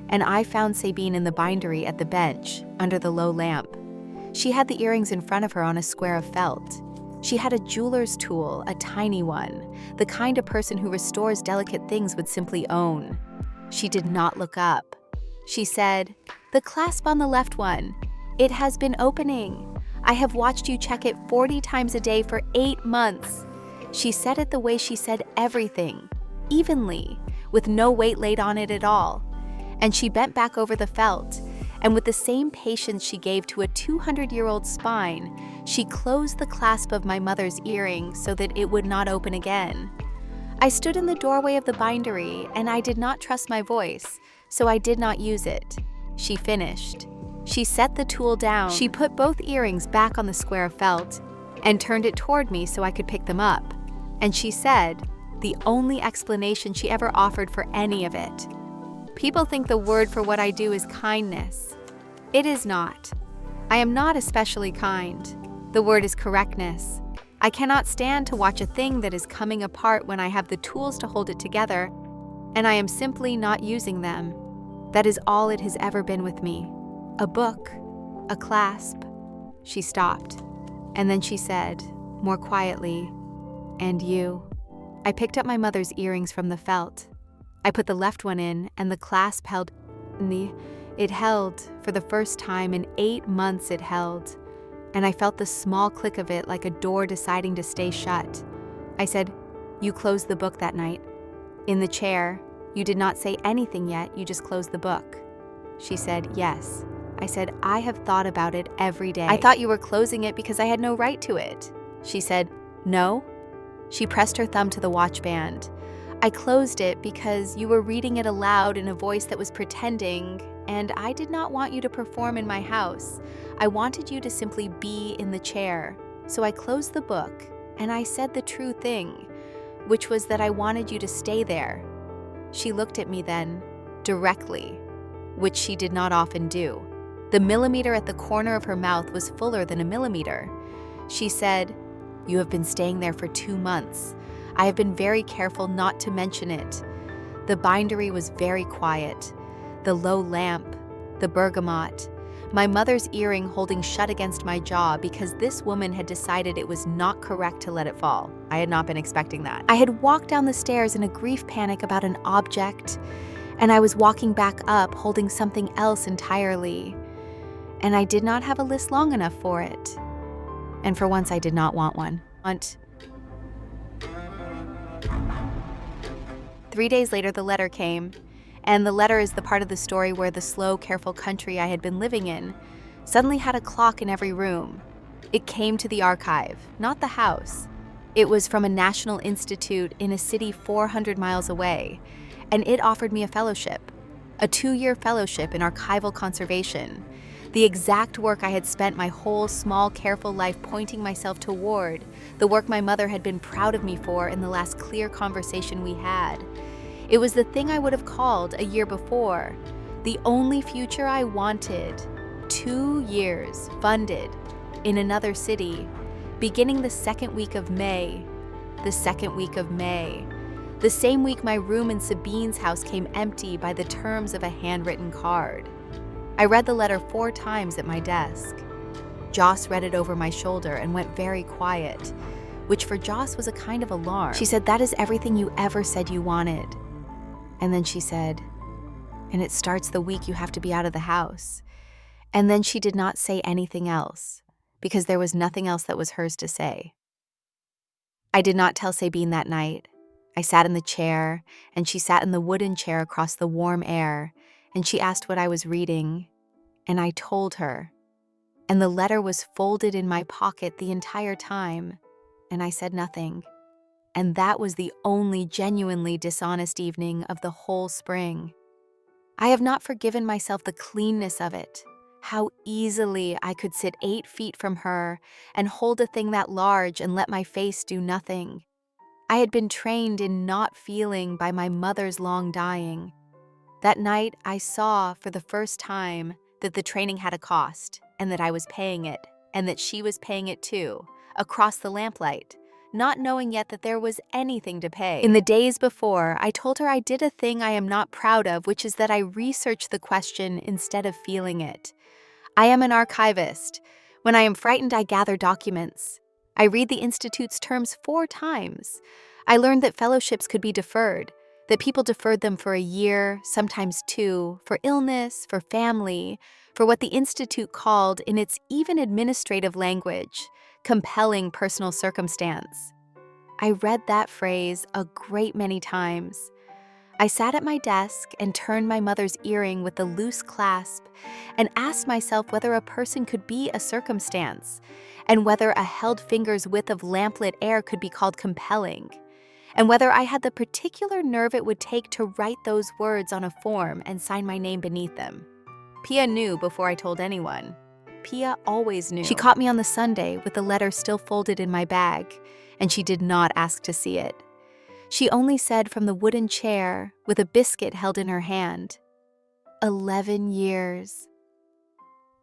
And I found Sabine in the bindery at the bench, under the low lamp. She had the earrings in front of her on a square of felt. She had a jeweler's tool, a tiny one, the kind a person who restores delicate things would simply own. She did not look up. She said, "The clasp on the left one. It has been opening. I have watched you check it 40 times a day for 8 months." She said it the way she said everything, evenly, with no weight laid on it at all. And she bent back over the felt, and with the same patience she gave to a 200-year-old spine, she closed the clasp of my mother's earring so that it would not open again. I stood in the doorway of the bindery, and I did not trust my voice, so I did not use it. She finished. She set the tool down. She put both earrings back on the square of felt and turned it toward me so I could pick them up. And she said, the only explanation she ever offered for any of it, "People think the word for what I do is kindness. It is not. I am not especially kind. The word is correctness. I cannot stand to watch a thing that is coming apart when I have the tools to hold it together, and I am simply not using them. That is all it has ever been with me. A book, a clasp." She stopped, and then she said, more quietly, "And you?" I picked up my mother's earrings from the felt. I put the left one in, and the clasp held. It held, for the first time in 8 months it held, and I felt the small click of it like a door deciding to stay shut. I said, "You closed the book that night. In the chair, you did not say anything yet, you just closed the book." She said, "Yes." I said, "I have thought about it every day." "I thought you were closing it because I had no right to it." She said, "No." She pressed her thumb to the watch band. "I closed it because you were reading it aloud in a voice that was pretending, and I did not want you to perform in my house. I wanted you to simply be in the chair. So I closed the book, and I said the true thing, which was that I wanted you to stay there." She looked at me then, directly, which she did not often do. The millimeter at the corner of her mouth was fuller than a millimeter. She said, "You have been staying there for 2 months. I have been very careful not to mention it." The bindery was very quiet. The low lamp, the bergamot, my mother's earring holding shut against my jaw because this woman had decided it was not correct to let it fall. I had not been expecting that. I had walked down the stairs in a grief panic about an object, and I was walking back up holding something else entirely. And I did not have a list long enough for it. And for once, I did not want one. 3 days later, the letter came, and the letter is the part of the story where the slow, careful country I had been living in suddenly had a clock in every room. It came to the archive, not the house. It was from a national institute in a city 400 miles away, and it offered me a fellowship, a 2-year fellowship in archival conservation, the exact work I had spent my whole small, careful life pointing myself toward, the work my mother had been proud of me for in the last clear conversation we had. It was the thing I would have called a year before, the only future I wanted. 2 years, funded, in another city, beginning the second week of May. The second week of May. The same week my room in Sabine's house came empty by the terms of a handwritten card. I read the letter 4 times at my desk. Joss read it over my shoulder and went very quiet, which for Joss was a kind of alarm. She said, "That is everything you ever said you wanted." And then she said, "And it starts the week you have to be out of the house." And then she did not say anything else, because there was nothing else that was hers to say. I did not tell Sabine that night. I sat in the chair, and she sat in the wooden chair across the warm air, and she asked what I was reading, and I told her. and the letter was folded in my pocket the entire time, and I said nothing. And that was the only genuinely dishonest evening of the whole spring. I have not forgiven myself the cleanness of it. How easily I could sit 8 feet from her and hold a thing that large and let my face do nothing. I had been trained in not feeling by my mother's long dying. That night, I saw for the first time that the training had a cost, and that I was paying it, and that she was paying it too, across the lamplight, not knowing yet that there was anything to pay. In the days before, I told her I did a thing I am not proud of, which is that I researched the question instead of feeling it. I am an archivist. When I am frightened, I gather documents. I read the Institute's terms 4 times. I learned that fellowships could be deferred, that people deferred them for a year, sometimes 2, for illness, for family, for what the Institute called, in its even administrative language, compelling personal circumstance. I read that phrase a great many times. I sat at my desk and turned my mother's earring with the loose clasp and asked myself whether a person could be a circumstance, and whether a held finger's width of lamplit air could be called compelling, and whether I had the particular nerve it would take to write those words on a form and sign my name beneath them. Pia knew before I told anyone. Pia always knew. She caught me on the Sunday with the letter still folded in my bag, and she did not ask to see it. She only said from the wooden chair, with a biscuit held in her hand, 11 years.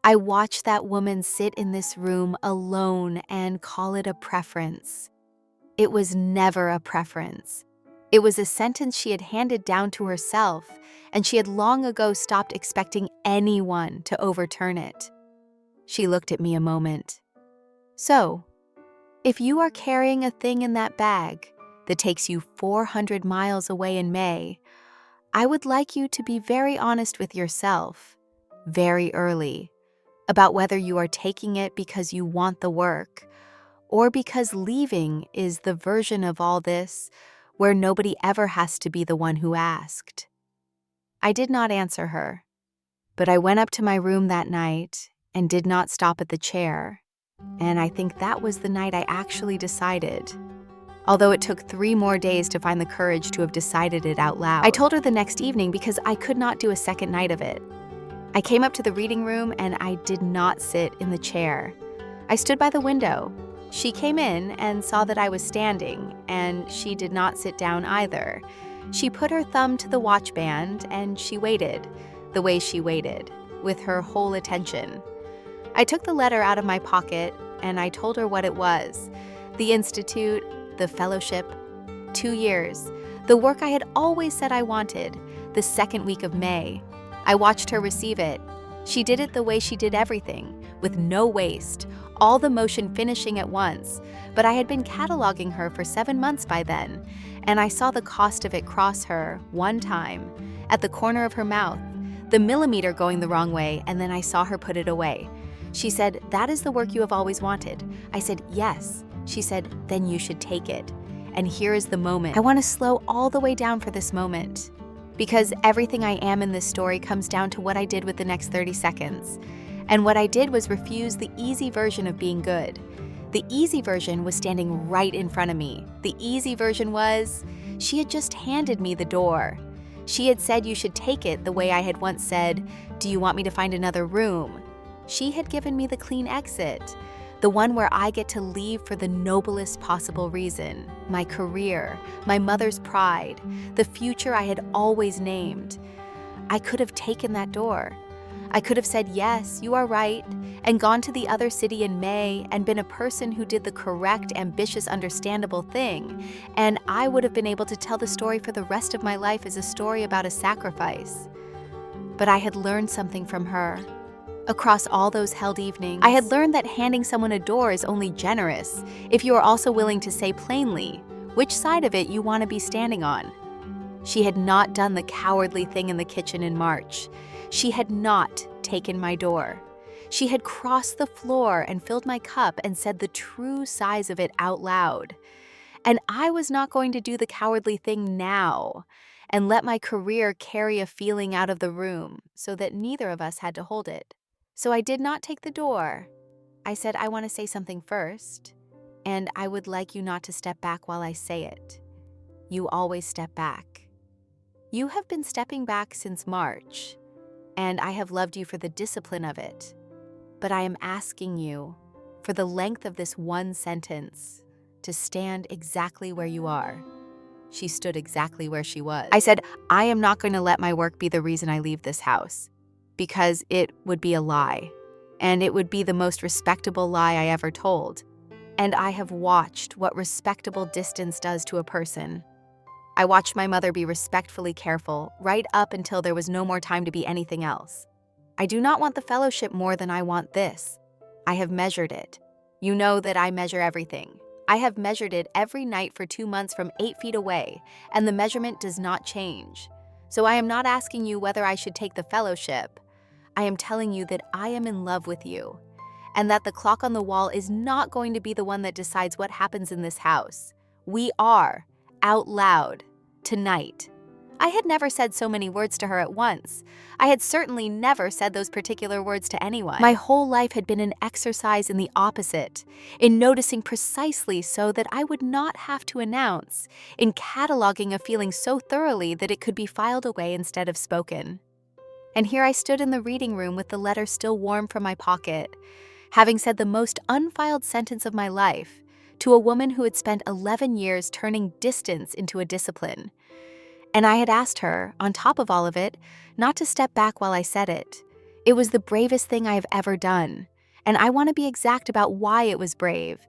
I watched that woman sit in this room alone and call it a preference. It was never a preference. It was a sentence she had handed down to herself, and she had long ago stopped expecting anyone to overturn it. She looked at me a moment. So, if you are carrying a thing in that bag that takes you 400 miles away in May, I would like you to be very honest with yourself, very early, about whether you are taking it because you want the work, or because leaving is the version of all this where nobody ever has to be the one who asked. I did not answer her, but I went up to my room that night and did not stop at the chair, and I think that was the night I actually decided, although it took 3 more days to find the courage to have decided it out loud. I told her the next evening because I could not do a second night of it. I came up to the reading room and I did not sit in the chair. I stood by the window. She came in and saw that I was standing, and she did not sit down either. She put her thumb to the watch band and she waited, the way she waited, with her whole attention. I took the letter out of my pocket and I told her what it was. The Institute, the fellowship, 2 years, the work I had always said I wanted, the second week of May. I watched her receive it. She did it the way she did everything, with no waste, all the motion finishing at once, but I had been cataloging her for 7 months by then, and I saw the cost of it cross her, one time, at the corner of her mouth, the millimeter going the wrong way, and then I saw her put it away. She said, "That is the work you have always wanted." I said, "Yes." She said, "Then you should take it." And here is the moment. I want to slow all the way down for this moment, because everything I am in this story comes down to what I did with the next 30 seconds. And what I did was refuse the easy version of being good. The easy version was standing right in front of me. The easy version was, she had just handed me the door. She had said you should take it the way I had once said, "Do you want me to find another room?" She had given me the clean exit, the one where I get to leave for the noblest possible reason, my career, my mother's pride, the future I had always named. I could have taken that door. I could have said, "Yes, you are right," and gone to the other city in May and been a person who did the correct, ambitious, understandable thing, and I would have been able to tell the story for the rest of my life as a story about a sacrifice. But I had learned something from her. Across all those held evenings, I had learned that handing someone a door is only generous if you are also willing to say plainly which side of it you want to be standing on. She had not done the cowardly thing in the kitchen in March. She had not taken my door. She had crossed the floor and filled my cup and said the true size of it out loud. And I was not going to do the cowardly thing now and let my career carry a feeling out of the room so that neither of us had to hold it. So I did not take the door. I said, I want to say something first, and I would like you not to step back while I say it. You always step back. You have been stepping back since March, and I have loved you for the discipline of it. But I am asking you, for the length of this one sentence, to stand exactly where you are. She stood exactly where she was. I said, I am not going to let my work be the reason I leave this house, because it would be a lie, and it would be the most respectable lie I ever told. And I have watched what respectable distance does to a person. I watched my mother be respectfully careful right up until there was no more time to be anything else. I do not want the fellowship more than I want this. I have measured it. You know that I measure everything. I have measured it every night for 2 months from 8 feet away, and the measurement does not change. So I am not asking you whether I should take the fellowship. I am telling you that I am in love with you, and that the clock on the wall is not going to be the one that decides what happens in this house. We are, out loud, tonight. I had never said so many words to her at once. I had certainly never said those particular words to anyone. My whole life had been an exercise in the opposite, in noticing precisely so that I would not have to announce, in cataloging a feeling so thoroughly that it could be filed away instead of spoken. And here I stood in the reading room with the letter still warm from my pocket, having said the most unfiled sentence of my life to a woman who had spent 11 years turning distance into a discipline. And I had asked her, on top of all of it, not to step back while I said it. It was the bravest thing I have ever done, and I want to be exact about why it was brave,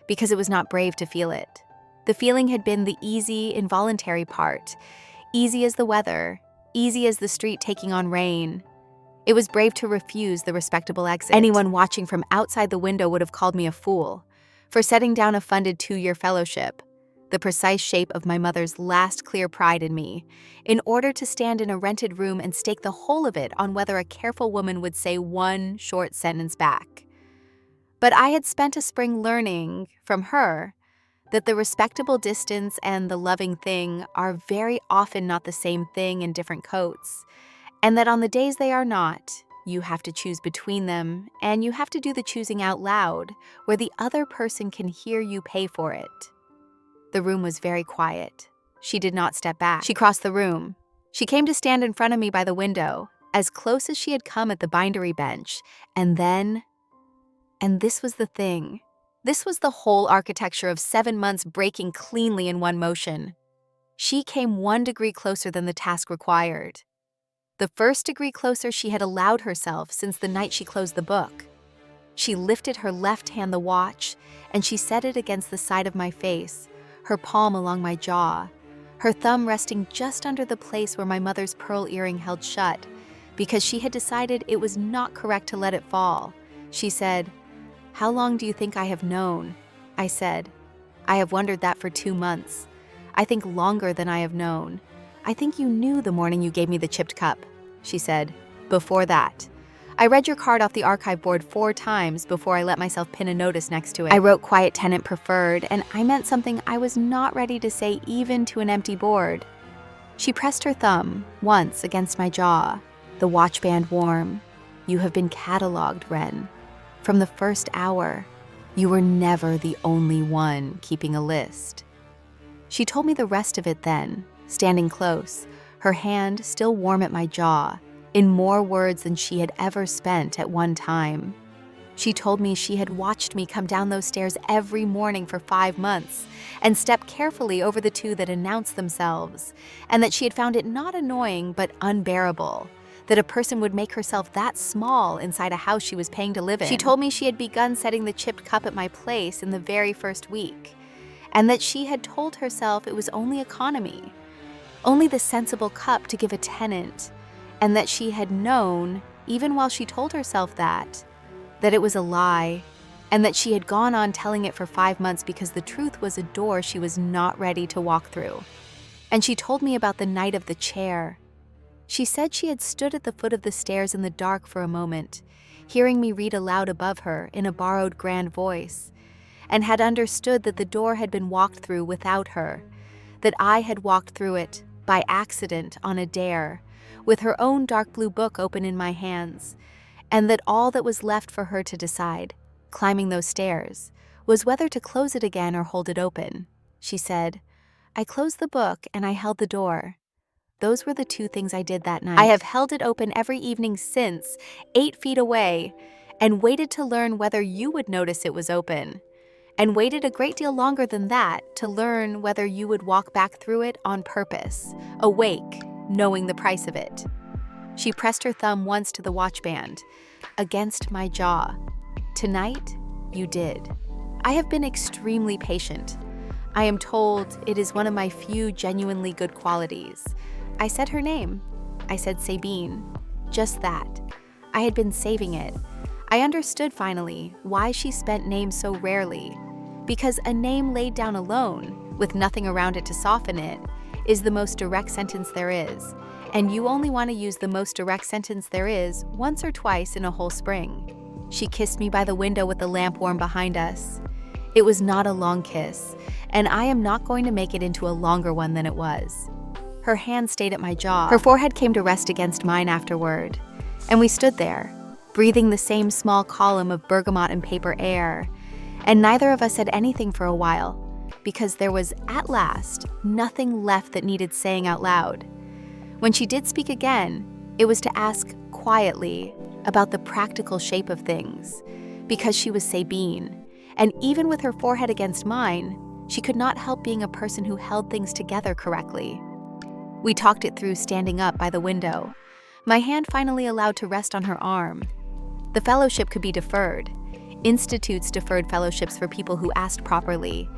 because it was not brave to feel it. The feeling had been the easy, involuntary part, easy as the weather, easy as the street taking on rain. It was brave to refuse the respectable exit. Anyone watching from outside the window would have called me a fool for setting down a funded 2-year fellowship, the precise shape of my mother's last clear pride in me, in order to stand in a rented room and stake the whole of it on whether a careful woman would say one short sentence back. But I had spent a spring learning, from her, that the respectable distance and the loving thing are very often not the same thing in different coats, and that on the days they are not, you have to choose between them, and you have to do the choosing out loud, where the other person can hear you pay for it. The room was very quiet. She did not step back. She crossed the room. She came to stand in front of me by the window, as close as she had come at the bindery bench, and this was the thing. This was the whole architecture of 7 months breaking cleanly in one motion. She came 1 degree closer than the task required. The first degree closer she had allowed herself since the night she closed the book. She lifted her left hand the watch, and she set it against the side of my face, her palm along my jaw, her thumb resting just under the place where my mother's pearl earring held shut, because she had decided it was not correct to let it fall. She said, "How long do you think I have known?" I said, "I have wondered that for 2 months. I think longer than I have known. I think you knew the morning you gave me the chipped cup." She said, "Before that. I read your card off the archive board 4 times before I let myself pin a notice next to it. I wrote quiet tenant preferred, and I meant something I was not ready to say even to an empty board." She pressed her thumb once against my jaw, the watch band warm. "You have been cataloged, Wren. From the first hour. You were never the only one keeping a list." She told me the rest of it then, standing close, her hand still warm at my jaw, in more words than she had ever spent at one time. She told me she had watched me come down those stairs every morning for 5 months and step carefully over the 2 that announced themselves, and that she had found it not annoying but unbearable that a person would make herself that small inside a house she was paying to live in. She told me she had begun setting the chipped cup at my place in the very first week, and that she had told herself it was only economy, only the sensible cup to give a tenant, and that she had known, even while she told herself that it was a lie, and that she had gone on telling it for 5 months because the truth was a door she was not ready to walk through. And she told me about the night of the chair. She said she had stood at the foot of the stairs in the dark for a moment, hearing me read aloud above her in a borrowed grand voice, and had understood that the door had been walked through without her, that I had walked through it, by accident, on a dare, with her own dark blue book open in my hands, and that all that was left for her to decide, climbing those stairs, was whether to close it again or hold it open. She said, "I closed the book and I held the door." Those were the two things I did that night. I have held it open every evening since, 8 feet away, and waited to learn whether you would notice it was open, and waited a great deal longer than that to learn whether you would walk back through it on purpose, awake, knowing the price of it. She pressed her thumb once to the watch band, against my jaw. Tonight, you did. I have been extremely patient. I am told it is one of my few genuinely good qualities. I said her name. I said Sabine. Just that. I had been saving it. I understood finally why she spent names so rarely. Because a name laid down alone, with nothing around it to soften it, is the most direct sentence there is. And you only want to use the most direct sentence there is once or twice in a whole spring. She kissed me by the window with the lamp warm behind us. It was not a long kiss, and I am not going to make it into a longer one than it was. Her hand stayed at my jaw. Her forehead came to rest against mine afterward, and we stood there, breathing the same small column of bergamot and paper air, and neither of us said anything for a while, because there was, at last, nothing left that needed saying out loud. When she did speak again, it was to ask quietly about the practical shape of things, because she was Sabine, and even with her forehead against mine, she could not help being a person who held things together correctly. We talked it through standing up by the window, my hand finally allowed to rest on her arm. The fellowship could be deferred. Institutes deferred fellowships for people who asked properly,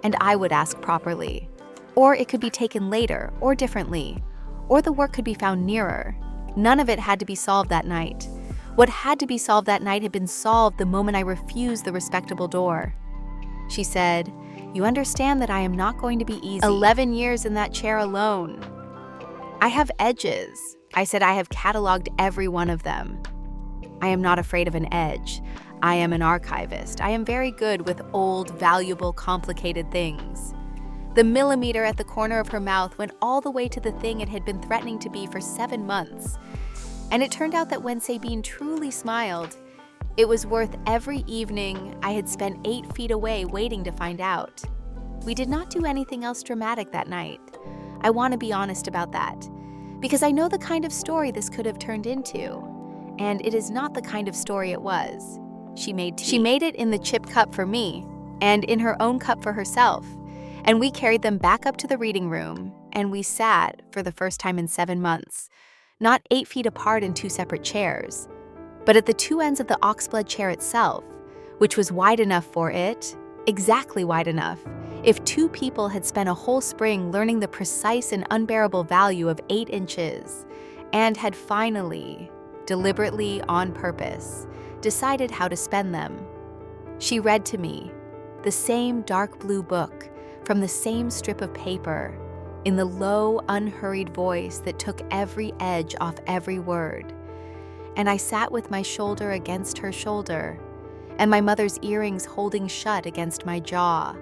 and I would ask properly. Or it could be taken later, or differently, or the work could be found nearer. None of it had to be solved that night. What had to be solved that night had been solved the moment I refused the respectable door. She said, "You understand that I am not going to be easy. 11 years in that chair alone. I have edges." I said, "I have cataloged every one of them." I am not afraid of an edge. I am an archivist. I am very good with old, valuable, complicated things. The millimeter at the corner of her mouth went all the way to the thing it had been threatening to be for 7 months. And it turned out that when Sabine truly smiled, it was worth every evening I had spent 8 feet away waiting to find out. We did not do anything else dramatic that night. I want to be honest about that, because I know the kind of story this could have turned into, and it is not the kind of story it was. She made tea. She made it in the chip cup for me, and in her own cup for herself, and we carried them back up to the reading room, and we sat, for the first time in 7 months, not 8 feet apart in 2 separate chairs, but at the 2 ends of the oxblood chair itself, which was wide enough for it, exactly wide enough, if 2 people had spent a whole spring learning the precise and unbearable value of 8 inches, and had finally, deliberately on purpose, decided how to spend them. She read to me, the same dark blue book, from the same strip of paper, in the low, unhurried voice that took every edge off every word. And I sat with my shoulder against her shoulder, and my mother's earrings holding shut against my jaw.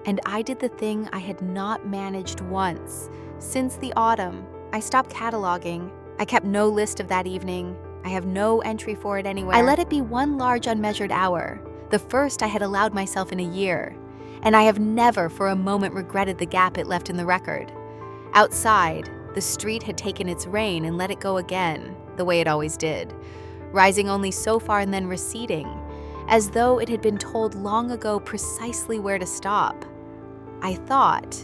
And I did the thing I had not managed once since the autumn. I stopped cataloging. I kept no list of that evening. I have no entry for it anywhere. I let it be one large unmeasured hour, the first I had allowed myself in a year, and I have never for a moment regretted the gap it left in the record. Outside, the street had taken its reign and let it go again, the way it always did, rising only so far and then receding, as though it had been told long ago precisely where to stop. I thought,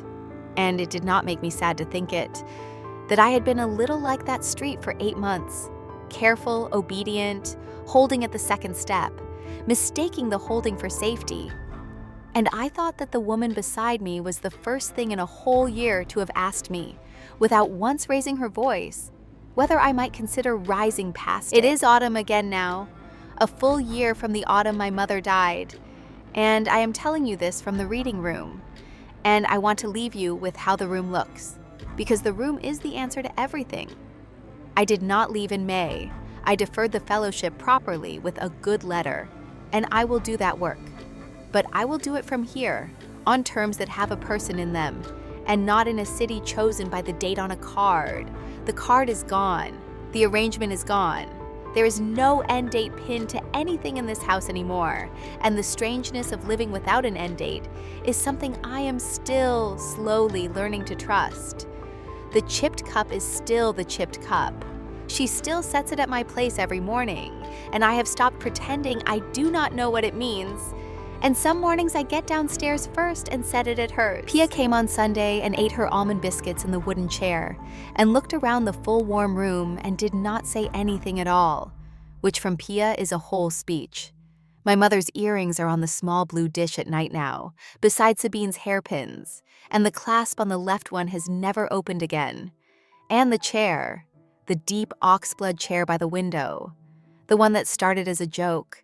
and it did not make me sad to think it, that I had been a little like that street for 8 months, careful, obedient, holding at the second step, mistaking the holding for safety. And I thought that the woman beside me was the first thing in a whole year to have asked me, without once raising her voice, whether I might consider rising past it. It is autumn again now, a full year from the autumn my mother died, and I am telling you this from the reading room. And I want to leave you with how the room looks, because the room is the answer to everything. I did not leave in May. I deferred the fellowship properly with a good letter, and I will do that work. But I will do it from here, on terms that have a person in them, and not in a city chosen by the date on a card. The card is gone. The arrangement is gone. There is no end date pinned to anything in this house anymore, and the strangeness of living without an end date is something I am still slowly learning to trust. The chipped cup is still the chipped cup. She still sets it at my place every morning, and I have stopped pretending I do not know what it means. And some mornings I get downstairs first and set it at hers. Pia came on Sunday and ate her almond biscuits in the wooden chair and looked around the full warm room and did not say anything at all, which from Pia is a whole speech. My mother's earrings are on the small blue dish at night now, beside Sabine's hairpins, and the clasp on the left one has never opened again. And the chair, the deep oxblood chair by the window, the one that started as a joke,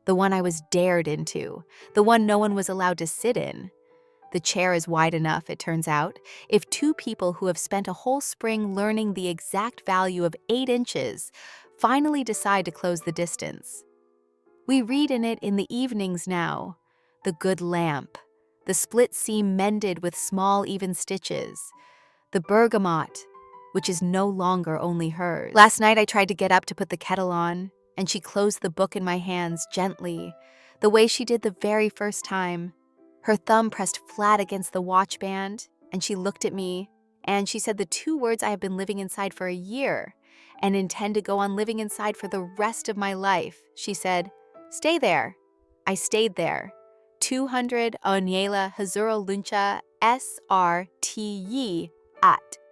the one I was dared into, the one no one was allowed to sit in. The chair is wide enough, it turns out, if two people who have spent a whole spring learning the exact value of 8 inches finally decide to close the distance. We read in it in the evenings now, the good lamp, the split seam mended with small even stitches, the bergamot, which is no longer only hers. Last night I tried to get up to put the kettle on, and she closed the book in my hands gently, the way she did the very first time. Her thumb pressed flat against the watch band, and she looked at me, and she said the 2 words I have been living inside for a year and intend to go on living inside for the rest of my life. She said, "Stay there." I stayed there. 200 Onyela Hazuro Luncha SRTY at